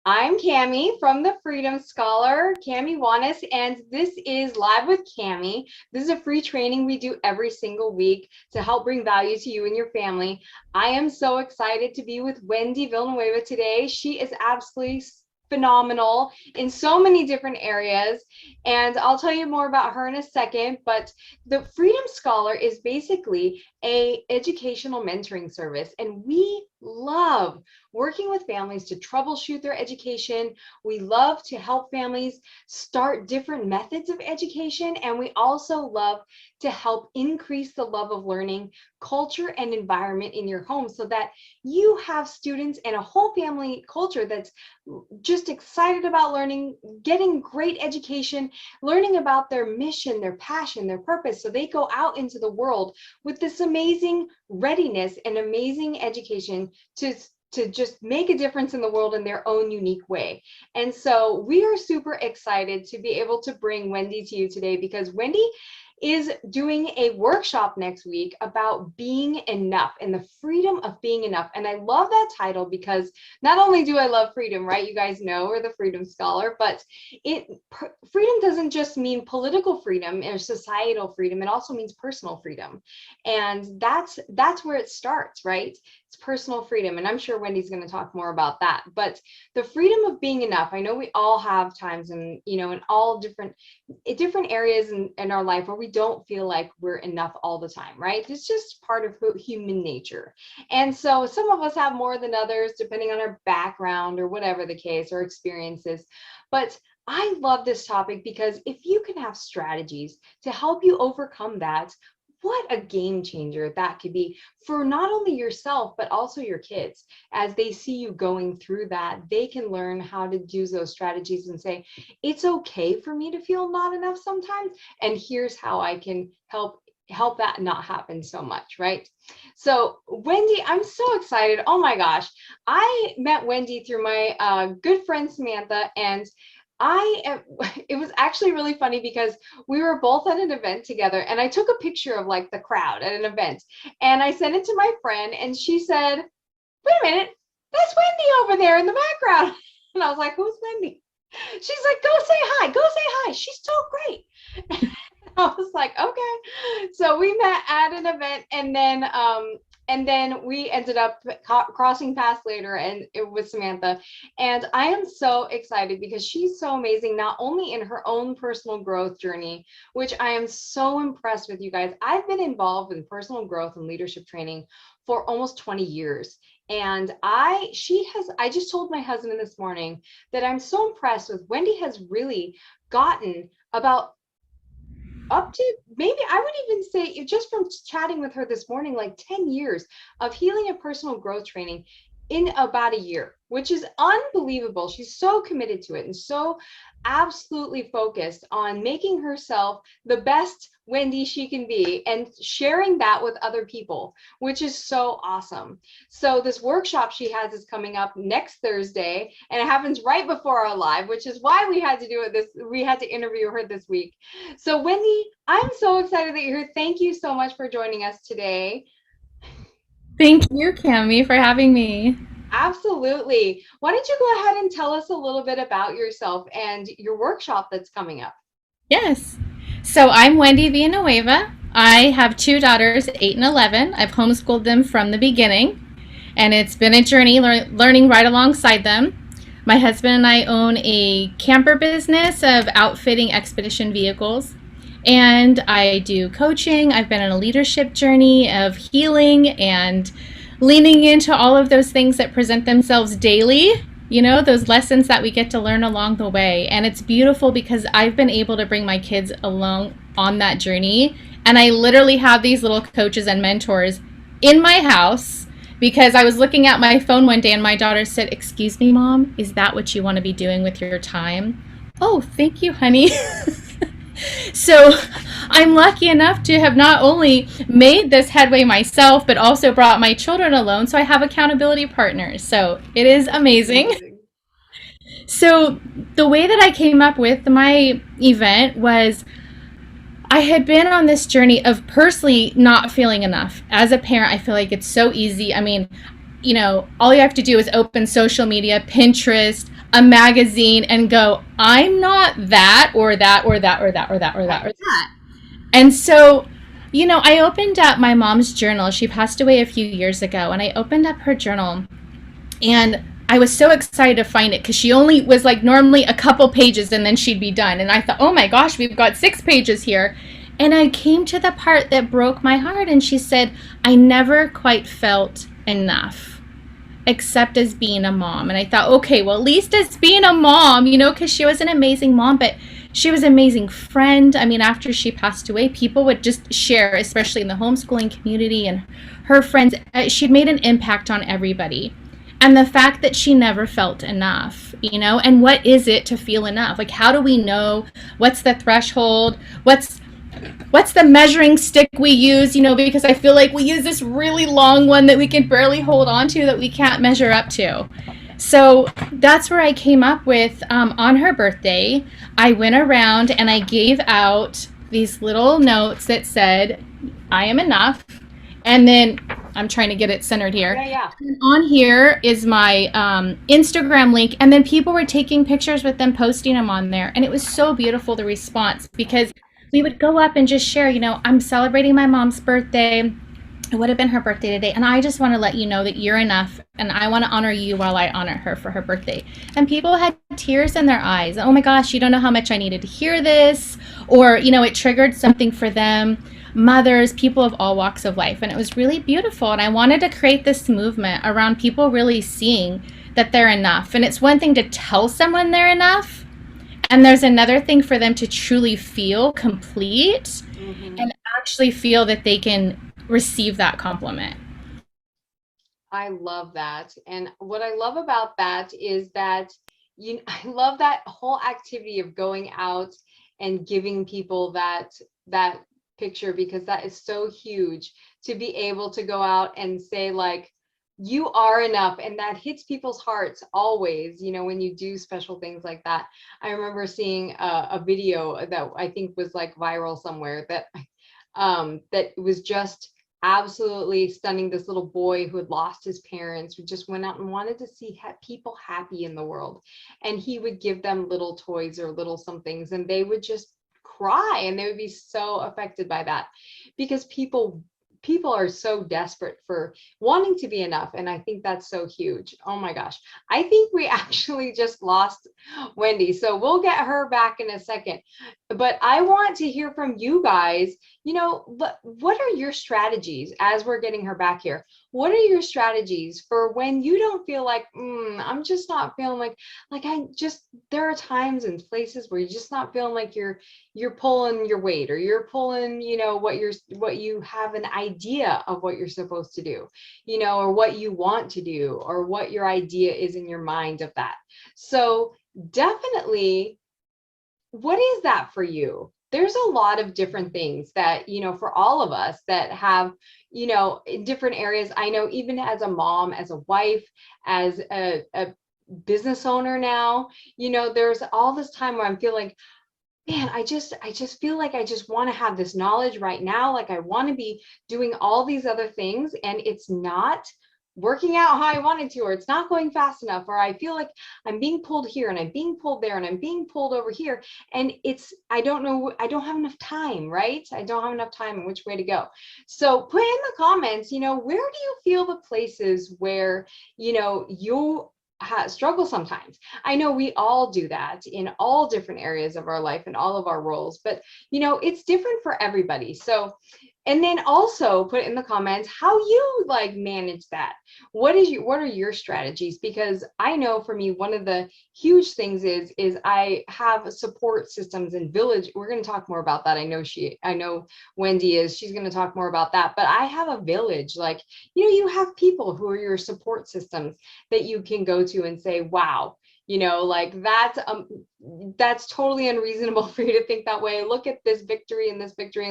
I'm Cami from the Freedom Scholar, Cami Wanis, and this is Live with Cami. This is a free training we do every single week to help bring value to you and your family. I am so excited to be with Wendee Villanueva today. She is absolutely phenomenal in so many different areas, and I'll tell you more about her in a second. But the Freedom Scholar is basically a educational mentoring service, and we love working with families to troubleshoot their education. We love to help families start different methods of education, and we also love to help increase the love of learning, culture, and environment in your home so that you have students and a whole family culture that's just excited about learning, getting great education, learning about their mission, their passion, their purpose, so they go out into the world with this amazing readiness and amazing education to just make a difference in the world in their own unique way. And so we are super excited to be able to bring Wendee to you today, because Wendee is doing a workshop next week about being enough and the freedom of being enough. And I love that title because not only do I love freedom, right? You guys know we're the Freedom Scholar, but freedom doesn't just mean political freedom or societal freedom. It also means personal freedom. And that's where it starts, right? It's personal freedom. And I'm sure Wendee's going to talk more about that. But the freedom of being enough, I know we all have times in all different areas in our life where we don't feel like we're enough all the time, right? It's just part of human nature. And so some of us have more than others, depending on our background or whatever the case or experiences. But I love this topic because if you can have strategies to help you overcome that, what a game changer that could be for not only yourself, but also your kids. As they see you going through that, they can learn how to use those strategies and say, it's okay for me to feel not enough sometimes. And here's how I can help that not happen so much, right? So Wendee, I'm so excited. Oh my gosh. I met Wendee through my good friend Samantha, and it was actually really funny because we were both at an event together, and I took a picture of like the crowd at an event, and I sent it to my friend, and she said, wait a minute, that's Wendee over there in the background. And I was like, who's Wendee? She's like, go say hi, she's so great. I was like, okay. So we met at an event, and then we ended up crossing paths later, and it was Samantha. And I am so excited because she's so amazing, not only in her own personal growth journey, which I am so impressed with, you guys. I've been involved in personal growth and leadership training for almost 20 years. And I just told my husband this morning that I'm so impressed with Wendee has really gotten about up to, maybe I would even say, just from chatting with her this morning, like 10 years of healing and personal growth training in about a year, which is unbelievable. She's so committed to it and so absolutely focused on making herself the best Wendee she can be and sharing that with other people, which is so awesome. So this workshop she has is coming up next Thursday, and it happens right before our live, which is why we had to interview her this week. So Wendee, I'm so excited that you're here. Thank you so much for joining us today. Thank you, Cami, for having me. Absolutely. Why don't you go ahead and tell us a little bit about yourself and your workshop that's coming up? Yes. So I'm Wendee Villanueva. I have two daughters, 8 and 11. I've homeschooled them from the beginning, and it's been a journey learning right alongside them. My husband and I own a camper business of outfitting expedition vehicles, and I do coaching. I've been on a leadership journey of healing and leaning into all of those things that present themselves daily, those lessons that we get to learn along the way. And it's beautiful because I've been able to bring my kids along on that journey. And I literally have these little coaches and mentors in my house because I was looking at my phone one day and my daughter said, "Excuse me, Mom, is that what you want to be doing with your time?" "Oh, thank you, honey." So I'm lucky enough to have not only made this headway myself, but also brought my children along. So I have accountability partners. So it is amazing. Amazing. So the way that I came up with my event was I had been on this journey of personally not feeling enough. As a parent, I feel like it's so easy. I mean, all you have to do is open social media, Pinterest, a magazine and go, I'm not that or that or that or that or that or that or Right. that. And so, I opened up my mom's journal. She passed away a few years ago, and I opened up her journal, and I was so excited to find it because she only was like normally a couple pages and then she'd be done. And I thought, oh my gosh, we've got 6 pages here. And I came to the part that broke my heart, and she said, I never quite felt enough except as being a mom. And I thought, okay, well, at least as being a mom, because she was an amazing mom, but she was an amazing friend. I mean, after she passed away, people would just share, especially in the homeschooling community and her friends. She'd made an impact on everybody. And the fact that she never felt enough, and what is it to feel enough? Like, how do we know what's the threshold? What's the measuring stick we use, because I feel like we use this really long one that we can barely hold on to, that we can't measure up to. So that's where I came up with, on her birthday, I went around and I gave out these little notes that said, I am enough. And then I'm trying to get it centered here. Yeah, yeah. And on here is my Instagram link. And then people were taking pictures with them, posting them on there. And it was so beautiful, the response, because we would go up and just share, I'm celebrating my mom's birthday. It would have been her birthday today. And I just want to let you know that you're enough. And I want to honor you while I honor her for her birthday. And people had tears in their eyes. Oh my gosh, you don't know how much I needed to hear this. Or, it triggered something for them. Mothers, people of all walks of life. And it was really beautiful. And I wanted to create this movement around people really seeing that they're enough. And it's one thing to tell someone they're enough, and there's another thing for them to truly feel complete and actually feel that they can receive that compliment. I love that. And what I love about that is that I love that whole activity of going out and giving people that picture, because that is so huge, to be able to go out and say, like, you are enough. And that hits people's hearts always, when you do special things like that. I remember seeing a video that I think was like viral somewhere, that was just absolutely stunning. This little boy who had lost his parents, who just went out and wanted to see people happy in the world, and he would give them little toys or little somethings, and they would just cry, and they would be so affected by that, because people are so desperate for wanting to be enough. And I think that's so huge. Oh my gosh. I think we actually just lost Wendee. So we'll get her back in a second. But I want to hear from you guys. What are your strategies as we're getting her back here? What are your strategies for when you don't feel like, I'm just not feeling like there are times and places where you're just not feeling like you're pulling your weight, or you're pulling, what you have an idea of what you're supposed to do, or what you want to do, or what your idea is in your mind of that. So definitely, what is that for you? There's a lot of different things that, for all of us that have, in different areas. I know, even as a mom, as a wife, as a business owner now, there's all this time where I'm feeling, man, I just feel like I just want to have this knowledge right now. Like, I want to be doing all these other things, and it's not working out how I wanted to, or it's not going fast enough, or I feel like I'm being pulled here and I'm being pulled there and I'm being pulled over here. And I don't know, I don't have enough time, right? I don't have enough time and which way to go. So put in the comments, where do you feel the places where, you struggle sometimes? I know we all do that in all different areas of our life and all of our roles, but it's different for everybody. So, and then also put in the comments how you manage that. What are your strategies? Because I know for me, one of the huge things is I have support systems in Village. We're going to talk more about that. I know Wendee she's going to talk more about that, but I have a Village. You have people who are your support systems that you can go to and say, wow, that's totally unreasonable for you to think that way. Look at this victory and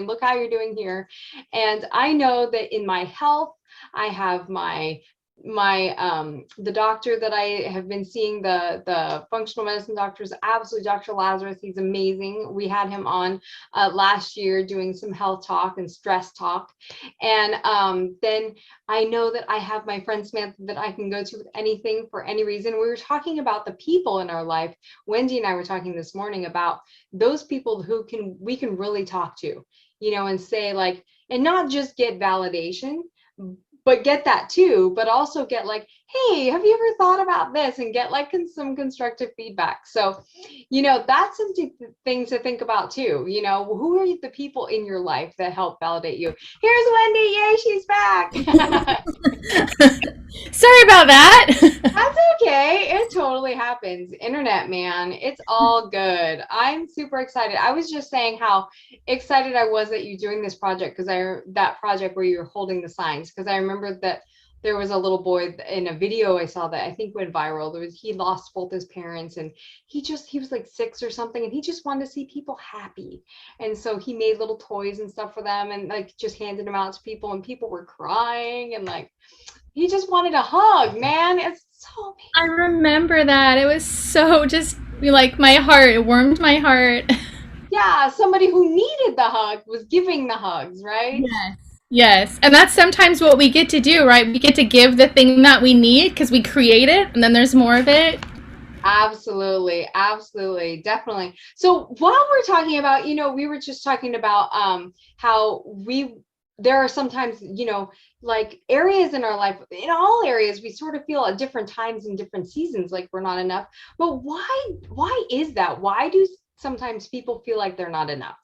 look how you're doing here. And I know that in my health, I have my the doctor that I have been seeing, the functional medicine doctor, is absolutely Dr. Lazarus. He's amazing. We had him on last year doing some health talk and stress talk. And then I know that I have my friend Samantha that I can go to with anything for any reason. We were talking about the people in our life. Wendee and I were talking this morning about those people who we can really talk to, and say like, and not just get validation, but get that too, but also get like, hey, have you ever thought about this, and get like some constructive feedback. So, that's some things to think about too. Who are the people in your life that help validate you? Here's Wendee. Yay, she's back. Sorry about that. That's okay. It totally happens. Internet, man. It's all good. I'm super excited. I was just saying how excited I was that you doing this project, because that project where you were holding the signs, because I remember that there was a little boy in a video I saw that I think went viral. He lost both his parents, and he was like 6 or something, and he just wanted to see people happy. And so he made little toys and stuff for them, and like just handed them out to people, and people were crying, and like he just wanted a hug, man. It's so amazing. I remember that. It was so just like my heart, it warmed my heart. Yeah, somebody who needed the hug was giving the hugs, right? Yes. Yes. And that's sometimes what we get to do, right? We get to give the thing that we need because we create it and then there's more of it. Absolutely, absolutely, definitely. So while we're talking about, we were just talking about how there are sometimes, like areas in our life, in all areas, we sort of feel at different times and different seasons like we're not enough. But why is that? Why do sometimes people feel like they're not enough?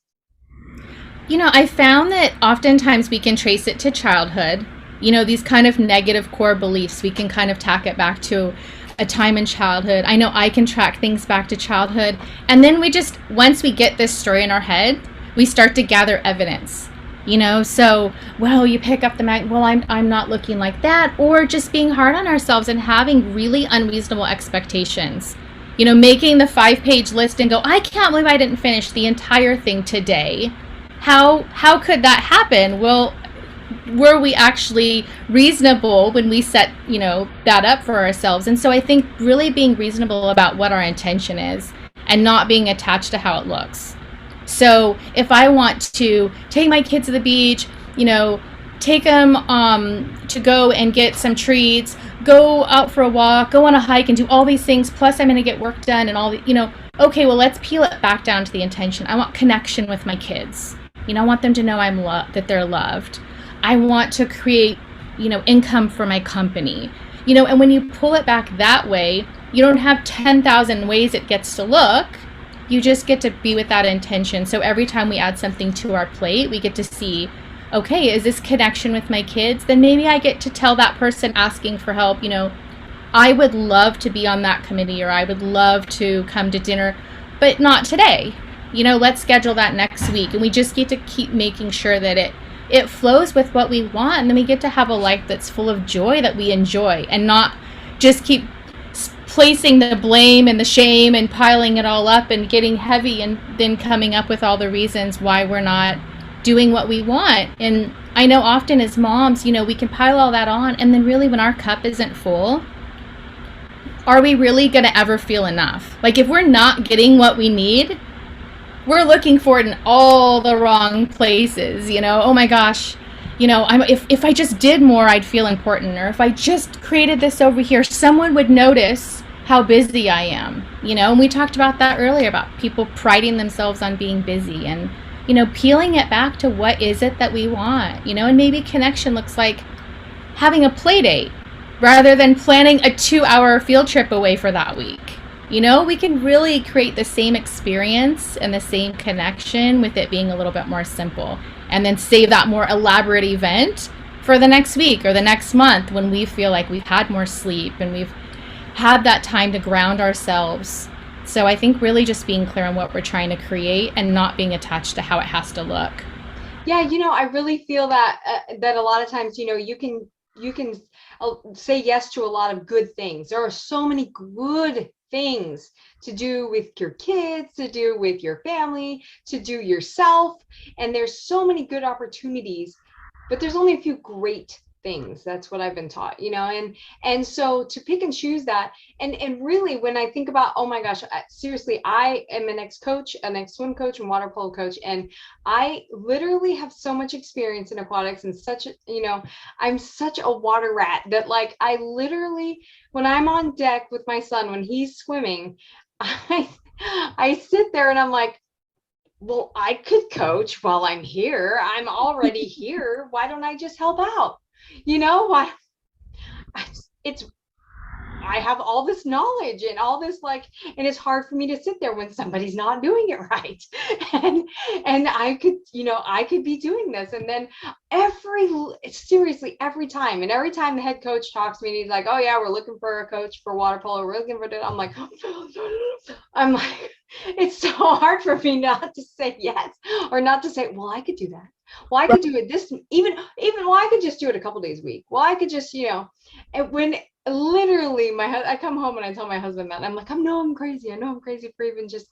I found that oftentimes we can trace it to childhood. These kind of negative core beliefs, we can kind of tack it back to a time in childhood. I know I can track things back to childhood. And then once we get this story in our head, we start to gather evidence. So, well, you pick up the well, I'm not looking like that, or just being hard on ourselves and having really unreasonable expectations. Making the 5-page list and go, I can't believe I didn't finish the entire thing today. How could that happen? Well, were we actually reasonable when we set, that up for ourselves? And so I think really being reasonable about what our intention is and not being attached to how it looks. So if I want to take my kids to the beach, take them to go and get some treats, go out for a walk, go on a hike and do all these things, plus I'm going to get work done and all the, okay, well, let's peel it back down to the intention. I want connection with my kids. I want them to know that they're loved. I want to create, income for my company. And when you pull it back that way, you don't have 10,000 ways it gets to look. You just get to be with that intention. So every time we add something to our plate, we get to see, okay, is this connection with my kids? Then maybe I get to tell that person asking for help, I would love to be on that committee, or I would love to come to dinner, but not today. Let's schedule that next week. And we just get to keep making sure that it flows with what we want. And then we get to have a life that's full of joy that we enjoy, and not just keep placing the blame and the shame and piling it all up and getting heavy and then coming up with all the reasons why we're not doing what we want. And I know often as moms, we can pile all that on, and then really when our cup isn't full, are we really going to ever feel enough? Like if we're not getting what we need, we're looking for it in all the wrong places. Oh my gosh, if I just did more, I'd feel important. Or if I just created this over here, someone would notice how busy I am. And we talked about that earlier, about people priding themselves on being busy, and peeling it back to what is it that we want. And maybe connection looks like having a play date rather than planning a 2-hour field trip away for that week. We can really create the same experience and the same connection with it being a little bit more simple, and then save that more elaborate event for the next week or the next month when we feel like we've had more sleep and we've had that time to ground ourselves. So I think really just being clear on what we're trying to create and not being attached to how it has to look. Yeah, I really feel that that a lot of times, you can say yes to a lot of good things. There are so many good things to do with your kids, to do with your family, to do yourself, and there's so many good opportunities, but there's only a few great things. That's what I've been taught, and so to pick and choose that, and really when I think about, oh my gosh, seriously, I am an ex-coach, an ex-swim coach and water polo coach, and I literally have so much experience in aquatics, and such, I'm such a water rat that, like, I literally, when I'm on deck with my son when he's swimming, I I sit there and I'm like, well, I could coach while I'm here. I'm already here. Why don't I just help out? Why? It's I have all this knowledge and all this, like, and it's hard for me to sit there when somebody's not doing it right. And I could be doing this. And then seriously, every time, the head coach talks to me and he's like, oh yeah, we're looking for a coach for water polo. We're looking for that. I'm like, it's so hard for me not to say yes, or not to say, well, I could do that. Well, I could do it this, well, I could just do it a couple days a week. Well, I could just, and when literally I come home and I tell my husband that, and I'm like, I'm crazy. I know I'm crazy for even just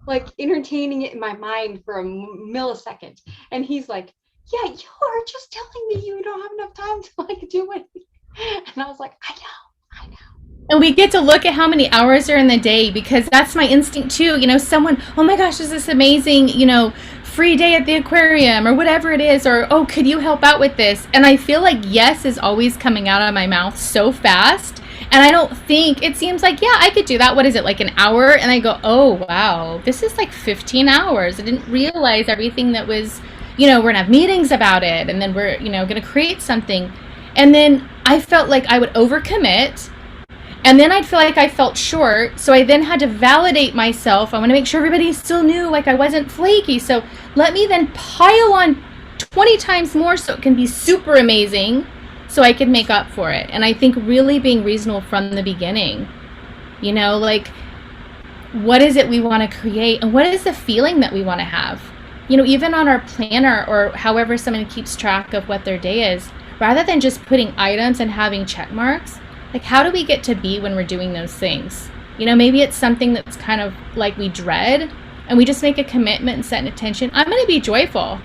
like entertaining it in my mind for a millisecond. And he's like, yeah, you are just telling me you don't have enough time to like do it. And I was like, I know. And we get to look at how many hours are in the day, because that's my instinct too. Someone, oh my gosh, is this amazing, free day at the aquarium or whatever it is, or, oh, could you help out with this? And I feel like yes is always coming out of my mouth so fast. And I don't think, it seems like, yeah, I could do that. What is it, like an hour? And I go, oh, wow, this is like 15 hours. I didn't realize everything that was, we're going to have meetings about it. And then we're, going to create something. And then I felt like I would overcommit. And then I'd feel like I felt short. So I then had to validate myself. I want to make sure everybody still knew like I wasn't flaky. So let me then pile on 20 times more so it can be super amazing, so I can make up for it. And I think really being reasonable from the beginning, like, what is it we want to create, and what is the feeling that we want to have? Even on our planner or however someone keeps track of what their day is, rather than just putting items and having check marks, like, how do we get to be when we're doing those things? Maybe it's something that's kind of like we dread, and we just make a commitment and set an intention. I'm going to be joyful.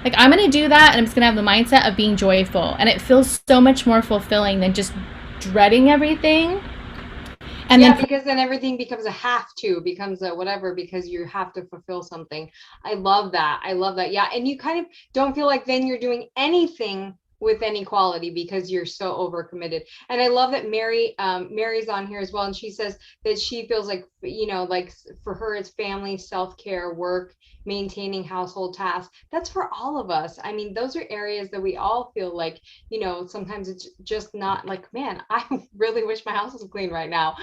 Like, I'm going to do that, and I'm just going to have the mindset of being joyful. And it feels so much more fulfilling than just dreading everything. And yeah, because then everything becomes becomes a whatever, because you have to fulfill something. I love that. Yeah. And you kind of don't feel like then you're doing anything with any quality because you're so overcommitted. And I love that Mary's on here as well. And she says that she feels like, like for her, it's family, self-care, work, maintaining household tasks. That's for all of us. I mean, those are areas that we all feel like, sometimes it's just not like, man, I really wish my house was clean right now.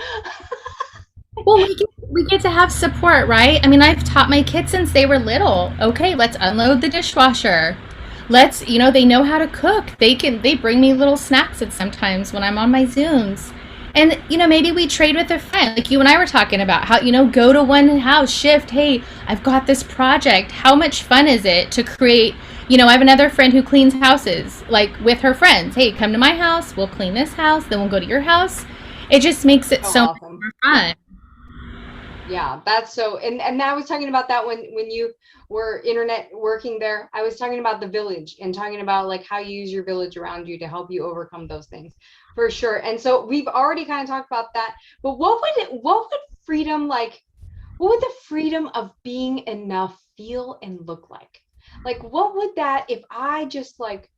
Well, we get to have support, right? I mean, I've taught my kids since they were little. Okay, let's unload the dishwasher. Let's, they know how to cook. They bring me little snacks at sometimes when I'm on my Zooms. And, maybe we trade with a friend, like you and I were talking about how, go to one house, shift. Hey, I've got this project. How much fun is it to create, I have another friend who cleans houses, like with her friends. Hey, come to my house. We'll clean this house. Then we'll go to your house. It just makes it so awesome. much more fun. Yeah, that's so, and I was talking about that when you were internet working there. I was talking about the village and talking about like how you use your village around you to help you overcome those things, for sure. And so we've already kind of talked about that, but what would freedom, like, what would the freedom of being enough feel and look like? Like, what would that, if I just like,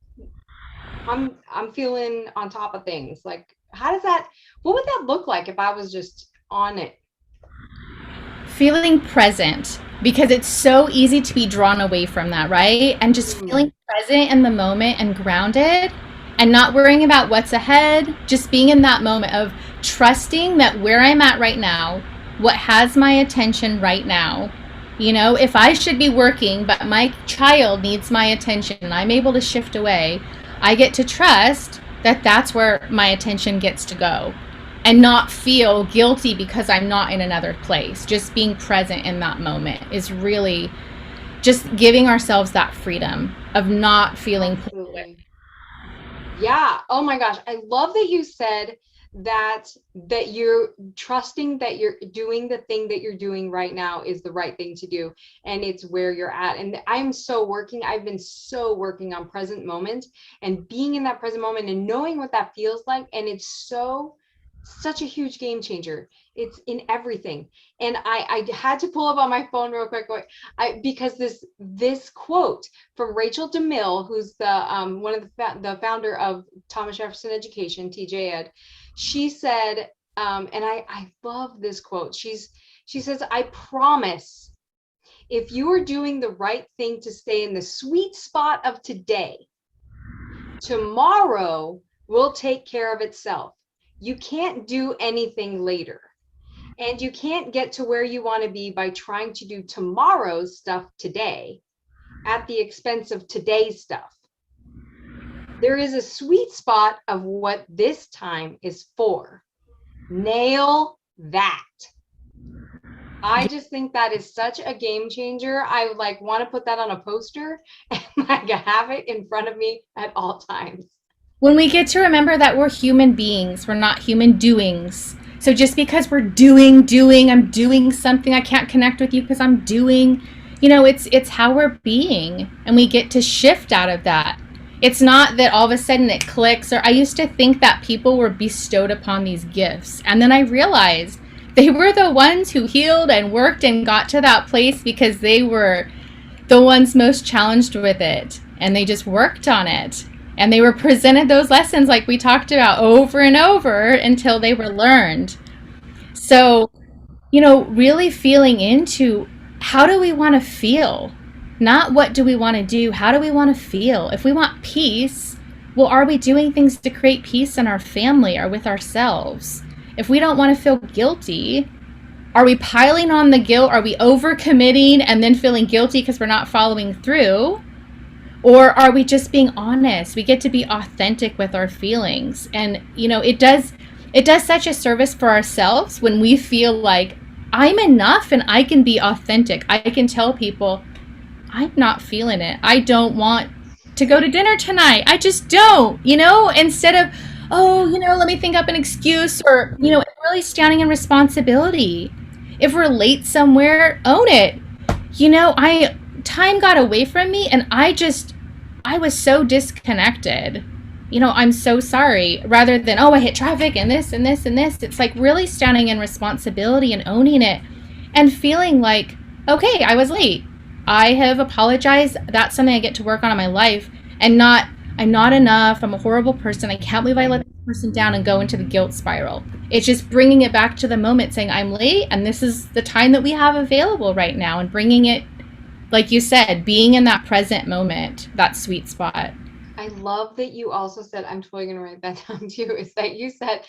I'm feeling on top of things, like, what would that look like if I was just on it? Feeling present, because it's so easy to be drawn away from that, right? And just feeling present in the moment and grounded and not worrying about what's ahead, just being in that moment of trusting that where I'm at right now, what has my attention right now, if I should be working, but my child needs my attention and I'm able to shift away, I get to trust that that's where my attention gets to go. And not feel guilty because I'm not in another place. Just being present in that moment is really just giving ourselves that freedom of not feeling polluted. Yeah. Oh my gosh. I love that you said that you're trusting that you're doing the thing that you're doing right now is the right thing to do, and it's where you're at. And I've been so working on present moment and being in that present moment and knowing what that feels like. And it's such a huge game changer. It's in everything. And I had to pull up on my phone real quick, because this quote from Rachel DeMille, who's the one of the founder of Thomas Jefferson Education, TJ Ed. She said, and I love this quote. She says, "I promise, if you are doing the right thing to stay in the sweet spot of today, tomorrow will take care of itself. You can't do anything later. And you can't get to where you want to be by trying to do tomorrow's stuff today at the expense of today's stuff. There is a sweet spot of what this time is for. Nail that." I just think that is such a game changer. I like want to put that on a poster and like have it in front of me at all times. When we get to remember that we're human beings, we're not human doings. So just because we're doing, I'm doing something, I can't connect with you because I'm doing, it's how we're being, and we get to shift out of that. It's not that all of a sudden it clicks. Or I used to think that people were bestowed upon these gifts, and then I realized they were the ones who healed and worked and got to that place because they were the ones most challenged with it, and they just worked on it. And they were presented those lessons like we talked about over and over until they were learned. So, really feeling into how do we want to feel? Not what do we want to do? How do we want to feel? If we want peace, well, are we doing things to create peace in our family or with ourselves? If we don't want to feel guilty, are we piling on the guilt? Are we overcommitting and then feeling guilty because we're not following through? Or are we just being honest? We get to be authentic with our feelings. And, it does such a service for ourselves when we feel like I'm enough and I can be authentic. I can tell people, I'm not feeling it. I don't want to go to dinner tonight. I just don't, instead of, let me think up an excuse, or, really standing in responsibility. If we're late somewhere, own it. Time got away from me and I was so disconnected. I'm so sorry. Rather than, I hit traffic and this and this and this. It's like really standing in responsibility and owning it and feeling like, okay, I was late. I have apologized. That's something I get to work on in my life, and I'm not enough. I'm a horrible person. I can't believe I let this person down, and go into the guilt spiral. It's just bringing it back to the moment, saying I'm late and this is the time that we have available right now, and bringing it, like you said, being in that present moment, that sweet spot. I love that you also said, I'm totally going to write that down too, is that you said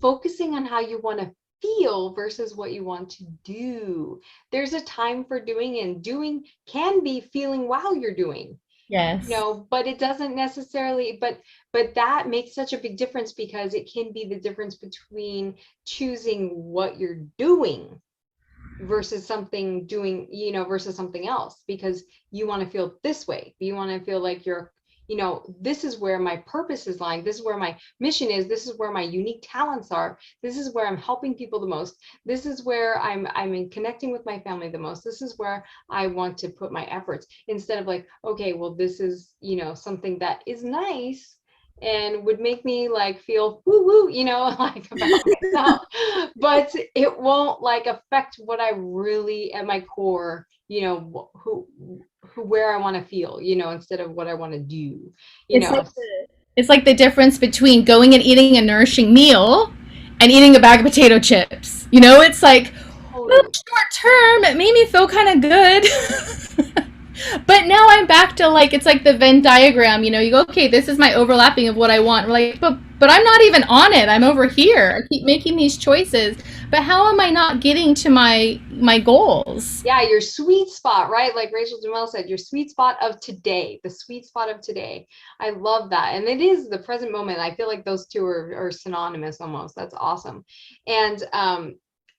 focusing on how you want to feel versus what you want to do. There's a time for doing, and doing can be feeling while you're doing. Yes. But it doesn't necessarily, but that makes such a big difference, because it can be the difference between choosing what you're doing versus something doing, versus something else, because you want to feel this way. You want to feel like you're, this is where my purpose is lying. This is where my mission is. This is where my unique talents are. This is where I'm helping people the most. This is where I'm in connecting with my family the most. This is where I want to put my efforts, instead of like, okay, well, this is, something that is nice and would make me like feel woo woo, like about myself, but it won't like affect what I really at my core, who where I want to feel, instead of what I want to do, It's like the difference between going and eating a nourishing meal and eating a bag of potato chips. It's like, well, short term, it made me feel kind of good. But now I'm back to like, it's like the Venn diagram, you go, okay, this is my overlapping of what I want. We're like, but I'm not even on it. I'm over here. I keep making these choices. But how am I not getting to my goals? Yeah, your sweet spot, right? Like Rachel DeMille said, your sweet spot of today, the sweet spot of today. I love that. And it is the present moment. I feel like those two are synonymous almost. That's awesome. And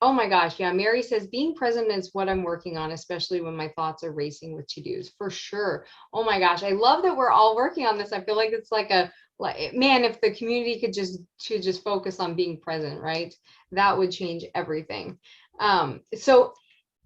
Oh my gosh. Yeah. Mary says being present is what I'm working on, especially when my thoughts are racing with to-dos, for sure. Oh my gosh. I love that we're all working on this. I feel like it's like like, man, if the community could just focus on being present, right? That would change everything. So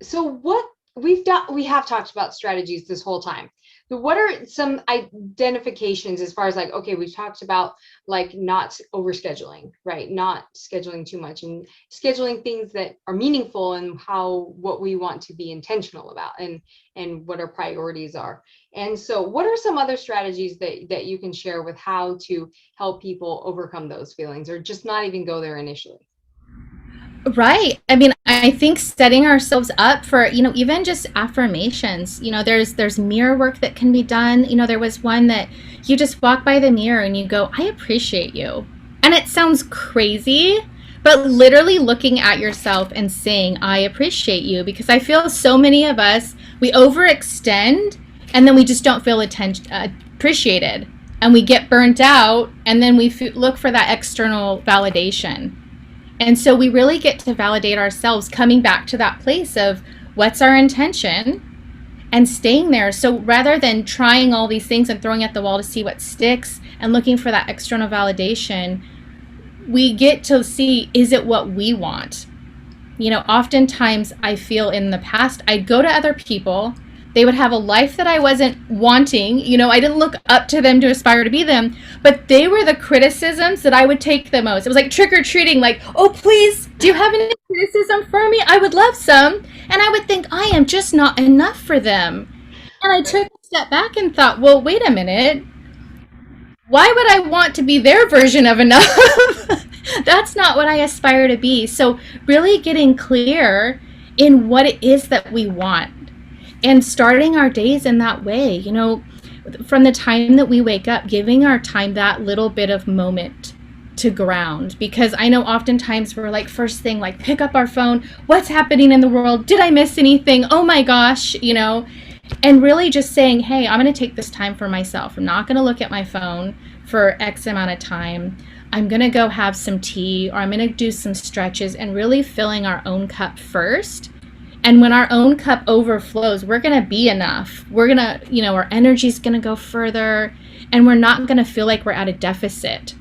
what we have talked about strategies this whole time. So what are some identifications as far as like, okay, we've talked about like not overscheduling, right? Not scheduling too much and scheduling things that are meaningful and how what we want to be intentional about and what our priorities are. And so what are some other strategies that you can share with how to help people overcome those feelings or just not even go there initially? Right. I mean, I think setting ourselves up for, even just affirmations. There's mirror work that can be done. There was one that you just walk by the mirror and you go, I appreciate you. And it sounds crazy, but literally looking at yourself and saying, I appreciate you, because I feel so many of us, we overextend and then we just don't feel appreciated, and we get burnt out, and then we look for that external validation. And so we really get to validate ourselves, coming back to that place of what's our intention and staying there. So rather than trying all these things and throwing at the wall to see what sticks and looking for that external validation, we get to see, is it what we want? Oftentimes I feel in the past, I'd go to other people, they would have a life that I wasn't wanting. I didn't look up to them to aspire to be them, but they were the criticisms that I would take the most. It was like trick or treating, like, oh, please, do you have any criticism for me? I would love some. And I would think I am just not enough for them. And I took a step back and thought, well, wait a minute. Why would I want to be their version of enough? That's not what I aspire to be. So really getting clear in what it is that we want and starting our days in that way, from the time that we wake up, giving our time that little bit of moment to ground. Because I know oftentimes we're like, first thing, like pick up our phone, what's happening in the world? Did I miss anything? Oh my gosh, and really just saying, hey, I'm going to take this time for myself. I'm not going to look at my phone for X amount of time. I'm going to go have some tea, or I'm going to do some stretches, and really filling our own cup first. And when our own cup overflows, we're going to be enough. We're going to, our energy is going to go further, and we're not going to feel like we're at a deficit.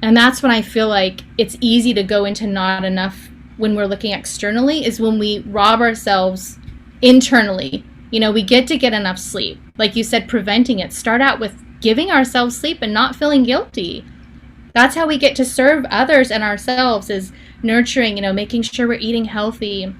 And that's when I feel like it's easy to go into not enough when we're looking externally, is when we rob ourselves internally. We get to get enough sleep. Like you said, preventing it. Start out with giving ourselves sleep and not feeling guilty. That's how we get to serve others and ourselves, is nurturing, making sure we're eating healthy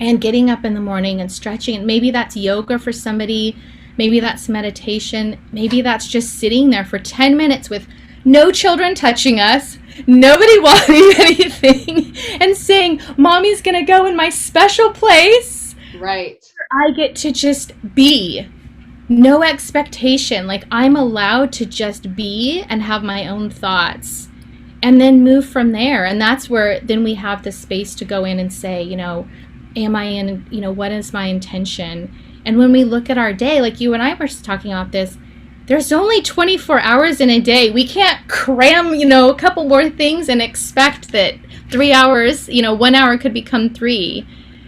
and getting up in the morning and stretching. And maybe that's yoga for somebody. Maybe that's meditation. Maybe that's just sitting there for 10 minutes with no children touching us, nobody wanting anything, and saying, Mommy's going to go in my special place. Right. I get to just be. No expectation. Like, I'm allowed to just be and have my own thoughts and then move from there. And that's where then we have the space to go in and say, am I in, what is my intention? And when we look at our day, like you and I were talking about this, there's only 24 hours in a day. We can't cram, a couple more things and expect that 3 hours, 1 hour could become 3.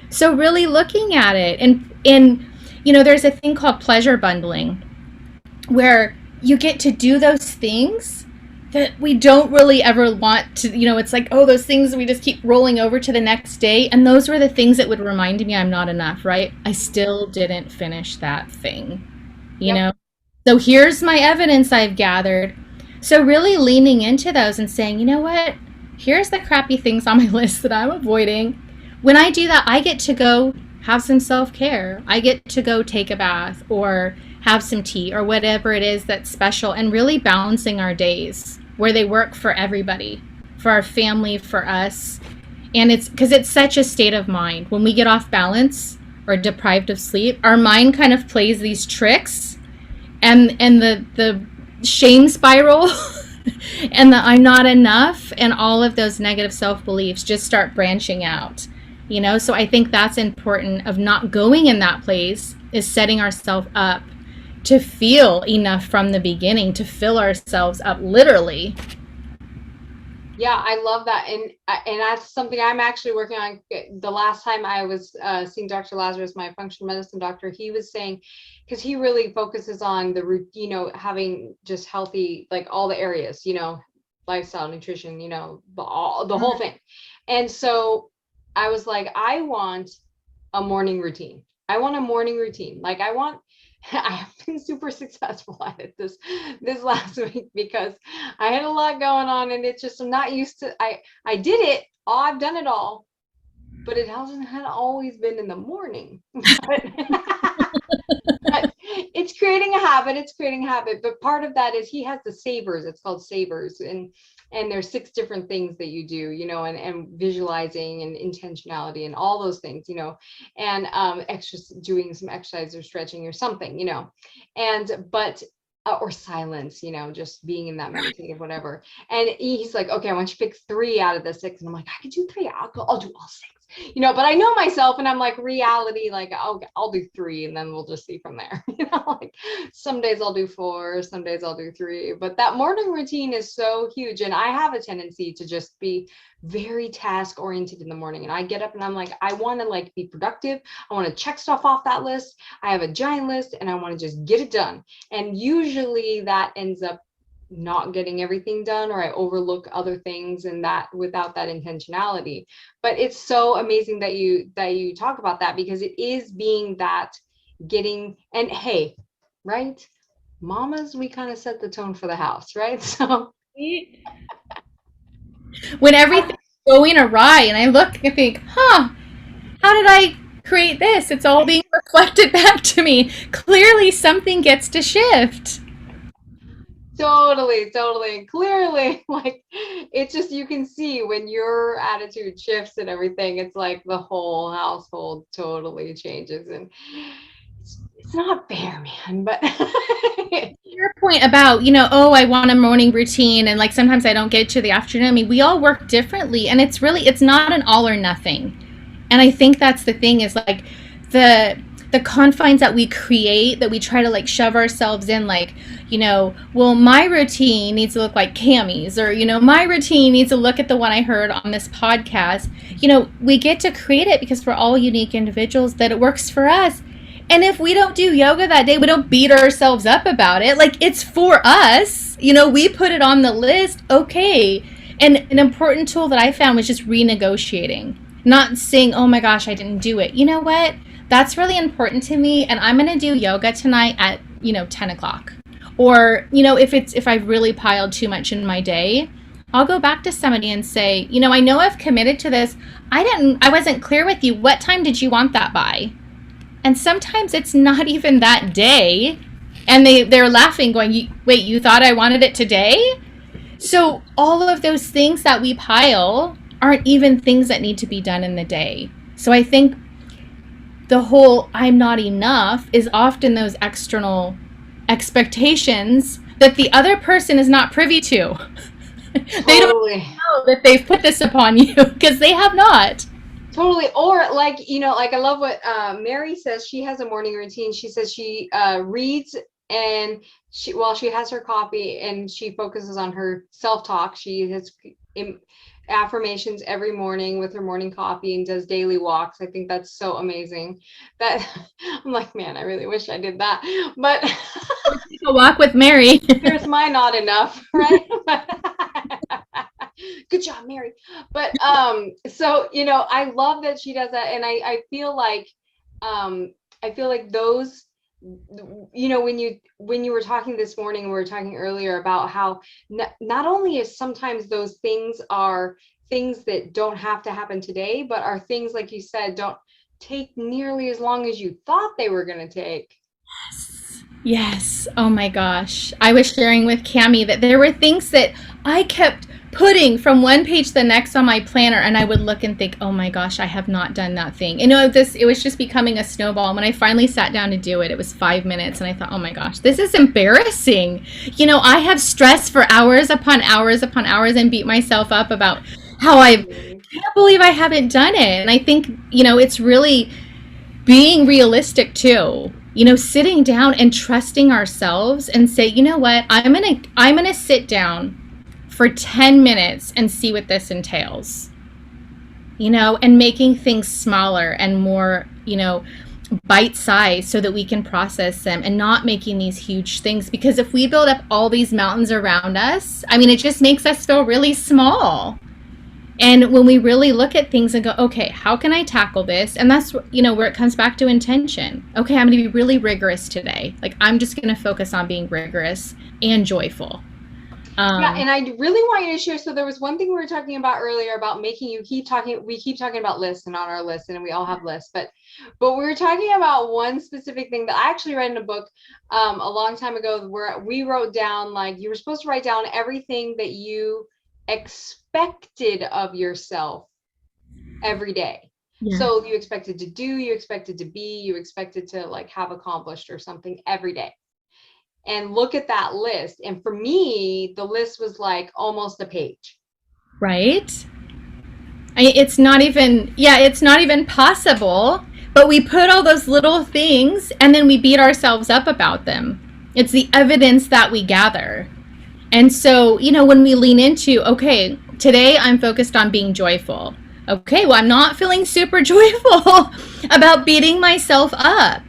So really looking at it, and there's a thing called pleasure bundling, where you get to do those things that we don't really ever want to, it's like, oh, those things we just keep rolling over to the next day. And those were the things that would remind me I'm not enough, right? I still didn't finish that thing, Yep. So here's my evidence I've gathered. So really leaning into those and saying, you know what? Here's the crappy things on my list that I'm avoiding. When I do that, I get to go have some self-care. I get to go take a bath or have some tea or whatever it is that's special, and really balancing our days where they work for everybody, for our family, for us. And it's because it's such a state of mind. When we get off balance or deprived of sleep, our mind kind of plays these tricks, and the shame spiral and the I'm not enough and all of those negative self-beliefs just start branching out. So I think that's important, of not going in that place, is setting ourselves up to feel enough from the beginning, to fill ourselves up literally. Yeah, I love that. And that's something I'm actually working on. The last time I was seeing Dr. Lazarus, my functional medicine doctor, he was saying, because he really focuses on the root, having just healthy, like all the areas, lifestyle, nutrition, the whole thing. And so I was like, I want a morning routine. I want a morning routine. Like I want I have been super successful at it this last week because I had a lot going on, and it's just I'm not used to. I did it. Oh, I've done it all, but it hasn't had always been in the morning. But it's creating a habit. It's creating a habit. But part of that is he has the savers. It's called savers, and there's 6 different things that you do, and visualizing and intentionality and all those things, and extra doing some exercise or stretching or something, and but or silence, just being in that meditative whatever. And he's like, okay, I want you to pick 3 out of the 6, and I'm like, I could do 3. I'll do all 6. But I know myself, and I'm like, reality, like I'll do 3, and then we'll just see from there. Like some days I'll do 4, some days I'll do 3, but that morning routine is so huge. And I have a tendency to just be very task oriented in the morning, and I get up and I'm like, I want to like be productive. I want to check stuff off that list. I have a giant list, and I want to just get it done. And usually that ends up not getting everything done, or I overlook other things, and that without that intentionality. But it's so amazing that you talk about that, because it is being that getting. And hey, right, mamas, we kind of set the tone for the house, right? So When everything's going awry and I look and think, how did I create this? It's all being reflected back to me. Clearly something gets to shift. totally clearly, like it's just, you can see when your attitude shifts and everything, it's like the whole household totally changes. And it's not fair, man, but Your point about, I want a morning routine and like sometimes I don't get to the afternoon. I mean, we all work differently, and it's not an all or nothing. And I think that's the thing, is like the confines that we create, that we try to like shove ourselves in, like, well, my routine needs to look like Cammie's, or, my routine needs to look at the one I heard on this podcast. We get to create it because we're all unique individuals, that it works for us. And if we don't do yoga that day, we don't beat ourselves up about it. Like, it's for us. We put it on the list. Okay. And an important tool that I found was just renegotiating, not saying, oh my gosh, I didn't do it. You know what? That's really important to me, and I'm going to do yoga tonight at, 10 o'clock. Or, if I've really piled too much in my day, I'll go back to somebody and say, I know I've committed to this. I wasn't clear with you. What time did you want that by? And sometimes it's not even that day. And they're laughing, going, wait, you thought I wanted it today? So all of those things that we pile aren't even things that need to be done in the day. So I think the whole I'm not enough is often those external expectations that the other person is not privy to. They don't know that they've put this upon you, because they have not. Totally. Or like, like I love what Mary says. She has a morning routine. She says she reads, and while she has her coffee, and she focuses on her self-talk. She has affirmations every morning with her morning coffee, and does daily walks. I think that's so amazing. That I'm like, man, I really wish I did that. But a walk with Mary. There's my not enough, right? Good job, Mary. But so I love that she does that, and I feel like those, when you were talking this morning, we were talking earlier about how not only is sometimes those things are things that don't have to happen today, but are things, like you said, don't take nearly as long as you thought they were going to take. Yes. Oh my gosh. I was sharing with Cammie that there were things that I kept putting from one page to the next on my planner, and I would look and think, oh my gosh, I have not done that thing. It was just becoming a snowball. And when I finally sat down to do it, it was 5 minutes, and I thought, oh my gosh, this is embarrassing. I have stress for hours upon hours upon hours, and beat myself up about how I can't believe I haven't done it. And I think, it's really being realistic too. Sitting down and trusting ourselves and say, you know what, I'm gonna sit down for 10 minutes and see what this entails. And making things smaller and more, bite size so that we can process them and not making these huge things. Because if we build up all these mountains around us, it just makes us feel really small. And when we really look at things and go, okay, how can I tackle this? And that's, where it comes back to intention. Okay, I'm going to be really rigorous today. Like, I'm just going to focus on being rigorous and joyful. Yeah, and I really want you to share. So there was one thing we were talking about earlier about we keep talking about lists and on our list, and we all have lists, but we were talking about one specific thing that I actually read in a book a long time ago, where we wrote down, like, you were supposed to write down everything that you expected of yourself every day. Yeah. So you expected to do, you expected to be, you expected to, like, have accomplished or something every day. And look at that list. And for me, the list was like almost a page. Right? It's not even possible, but we put all those little things and then we beat ourselves up about them. It's the evidence that we gather. And so, when we lean into, okay, today I'm focused on being joyful. Okay, well, I'm not feeling super joyful about beating myself up.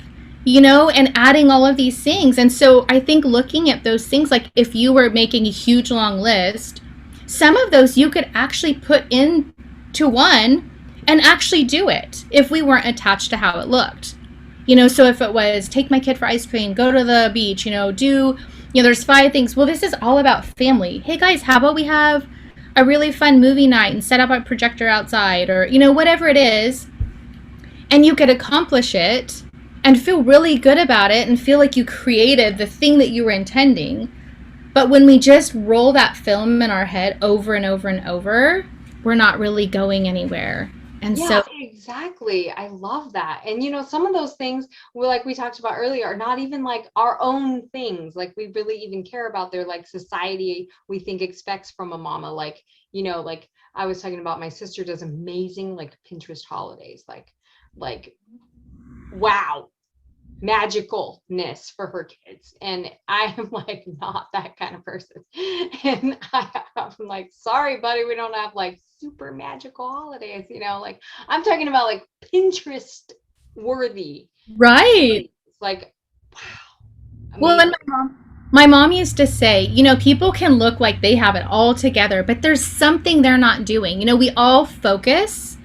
And adding all of these things. And so I think looking at those things, like if you were making a huge long list, some of those you could actually put into one and actually do it if we weren't attached to how it looked. So if it was take my kid for ice cream, go to the beach, there's 5 things. Well, this is all about family. Hey guys, how about we have a really fun movie night and set up a projector outside, or, whatever it is, and you could accomplish it and feel really good about it and feel like you created the thing that you were intending. But when we just roll that film in our head over and over and over, we're not really going anywhere. And yeah, so exactly. I love that. And some of those things, like we talked about earlier, are not even like our own things. Like we really even care about. They're like society we think expects from a mama. Like, like I was talking about, my sister does amazing like Pinterest holidays, like wow, magicalness for her kids. And I am like not that kind of person. And I'm like, sorry, buddy, we don't have like super magical holidays, like I'm talking about like Pinterest worthy. Right. It's like, wow. Well, and my mom used to say, people can look like they have it all together, but there's something they're not doing. We all focus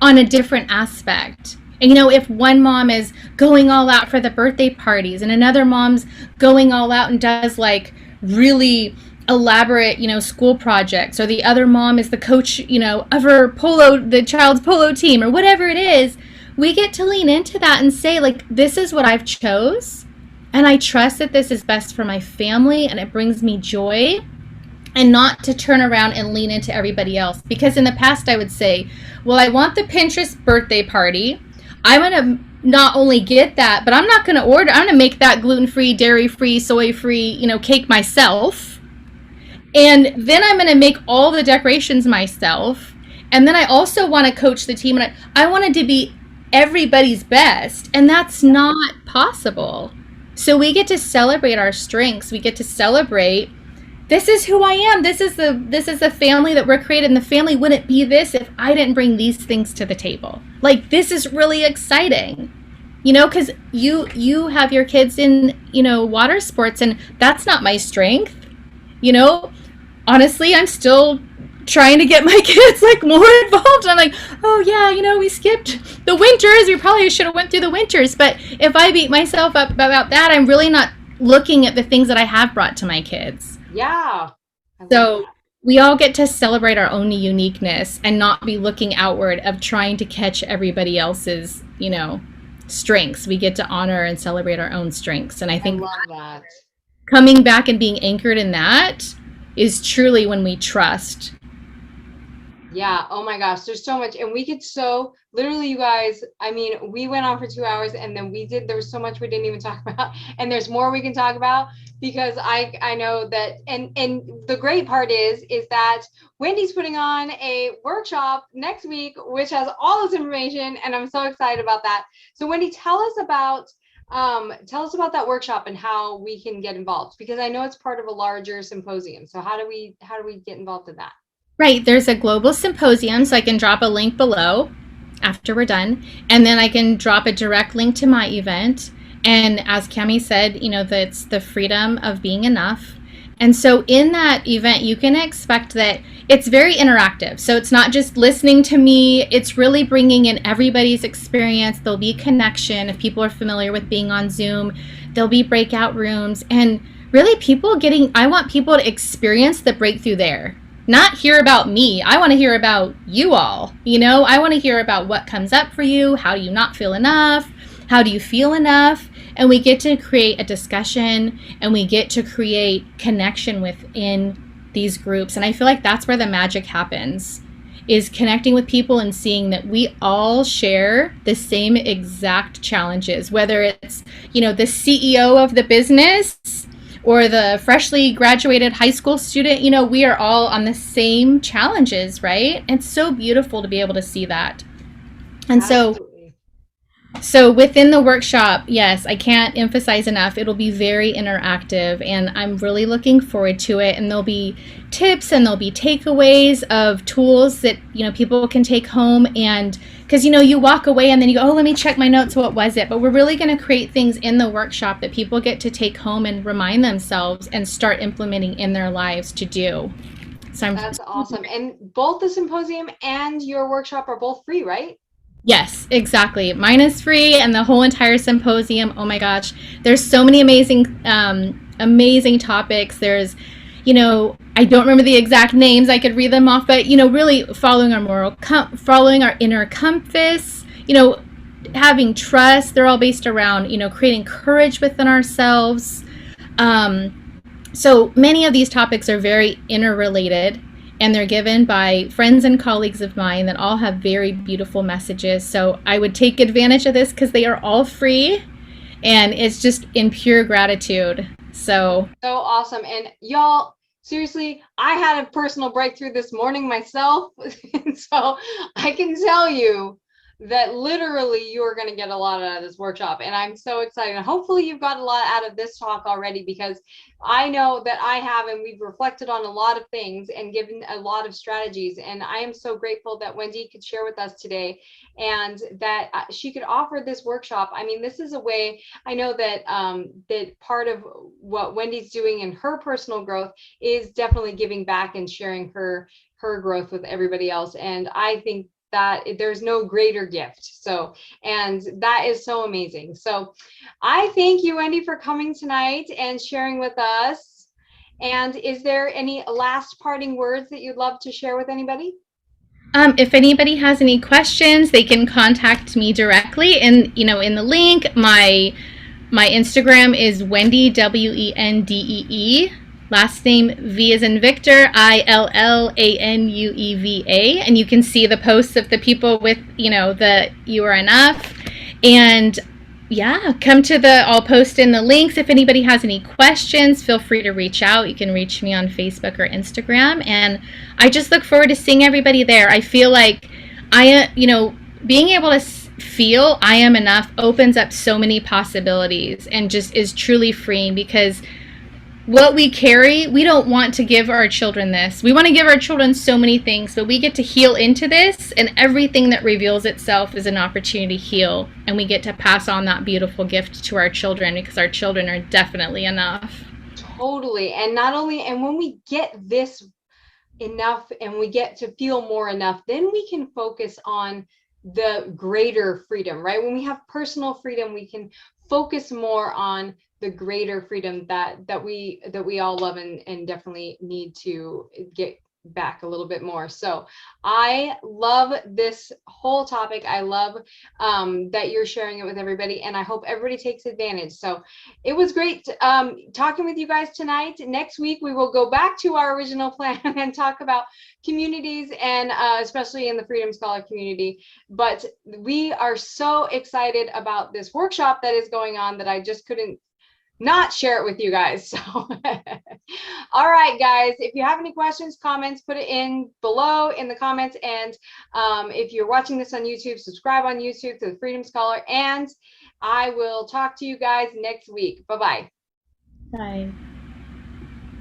on a different aspect. And, if one mom is going all out for the birthday parties and another mom's going all out and does like really elaborate, school projects, or the other mom is the coach, of the child's polo team, or whatever it is, we get to lean into that and say, like, this is what I've chose. And I trust that this is best for my family and it brings me joy, and not to turn around and lean into everybody else. Because in the past I would say, well, I want the Pinterest birthday party. I'm going to not only get that, but I'm not going to order. I'm going to make that gluten-free, dairy-free, soy-free, cake myself. And then I'm going to make all the decorations myself. And then I also want to coach the team. And I want it to be everybody's best. And that's not possible. So we get to celebrate our strengths. We get to celebrate, this is who I am. This is the family that we're created. And the family wouldn't be this if I didn't bring these things to the table. Like, this is really exciting, because you have your kids in, water sports, and that's not my strength. Honestly, I'm still trying to get my kids like more involved. I'm like, oh yeah, we skipped the winters. We probably should have went through the winters. But if I beat myself up about that, I'm really not looking at the things that I have brought to my kids. Yeah. So we all get to celebrate our own uniqueness and not be looking outward of trying to catch everybody else's, strengths. We get to honor and celebrate our own strengths. And I think love that. Coming back and being anchored in that is truly when we trust. Yeah. Oh my gosh. There's so much. And we could literally, you guys, we went on for 2 hours, and then there was so much we didn't even talk about. And there's more we can talk about, because I know that, and the great part is that Wendee's putting on a workshop next week, which has all this information, and I'm so excited about that. So Wendee, tell us about Tell us about that workshop and how we can get involved, because I know it's part of a larger symposium. So how do we get involved in that? Right, there's a global symposium, so I can drop a link below after we're done, and then I can drop a direct link to my event. And as Cami said, that's the freedom of being enough. And so in that event, you can expect that it's very interactive. So it's not just listening to me, it's really bringing in everybody's experience. There'll be connection. If people are familiar with being on Zoom, there'll be breakout rooms. And really, I want people to experience the breakthrough there, not hear about me. I want to hear about you all. I want to hear about what comes up for you. How do you not feel enough? How do you feel enough? And we get to create a discussion, and we get to create connection within these groups. And I feel like that's where the magic happens, is connecting with people and seeing that we all share the same exact challenges, whether it's, the CEO of the business or the freshly graduated high school student. We are all on the same challenges, right? It's so beautiful to be able to see that. And Absolutely. so within the workshop, yes, I can't emphasize enough, it'll be very interactive, and I'm really looking forward to it. And there'll be tips and there'll be takeaways of tools that, people can take home. And because, you walk away and then you go, oh, let me check my notes. What was it? But we're really going to create things in the workshop that people get to take home and remind themselves and start implementing in their lives to do. So That's awesome. And both the symposium and your workshop are both free, right? Yes, exactly. Mine is free, and the whole entire symposium. Oh my gosh, there's so many amazing topics. There's, I don't remember the exact names. I could read them off, but really following following our inner compass. Having trust. They're all based around creating courage within ourselves. So many of these topics are very interrelated, and they're given by friends and colleagues of mine that all have very beautiful messages. So I would take advantage of this because they are all free, and it's just in pure gratitude. So Awesome. And y'all, seriously, I had a personal breakthrough this morning myself. And so I can tell you that literally you are going to get a lot out of this workshop. And I'm so excited. And hopefully you've got a lot out of this talk already, because I know that I have, and we've reflected on a lot of things and given a lot of strategies. And I am so grateful that Wendee could share with us today, and that she could offer this workshop. I mean, this is a way, I know that that part of what Wendee's doing in her personal growth is definitely giving back and sharing her growth with everybody else. And I think that there's no greater gift. So, and that is so amazing. So I thank you, Wendee, for coming tonight and sharing with us. And is there any last parting words that you'd love to share with anybody? if anybody has any questions, they can contact me directly. And in the link, my Instagram is Wendee, Wendee. Last name V as in Victor, Illanueva. And you can see the posts of the people with, the You Are Enough. And yeah, I'll post in the links. If anybody has any questions, feel free to reach out. You can reach me on Facebook or Instagram. And I just look forward to seeing everybody there. I feel like being able to feel I am enough opens up so many possibilities, and just is truly freeing, because what we carry, we don't want to give our children this. We want to give our children so many things, but we get to heal into this, and everything that reveals itself is an opportunity to heal, and we get to pass on that beautiful gift to our children, because our children are definitely enough. Totally. And not only, and when we get this enough and we get to feel more enough, then we can focus on the greater freedom, right? When we have personal freedom, we can focus more on the greater freedom that we all love and definitely need to get back a little bit more. So I love this whole topic. I love that you're sharing it with everybody, and I hope everybody takes advantage. So it was great talking with you guys tonight. Next week we will go back to our original plan and talk about communities, and especially in the Freedom Scholar community. But we are so excited about this workshop that is going on that I just couldn't not share it with you guys. So all right, guys, if you have any questions, comments, put it in below in the comments. And if you're watching this on YouTube, subscribe on YouTube to the Freedom Scholar. And I will talk to you guys next week. Bye-bye. Bye.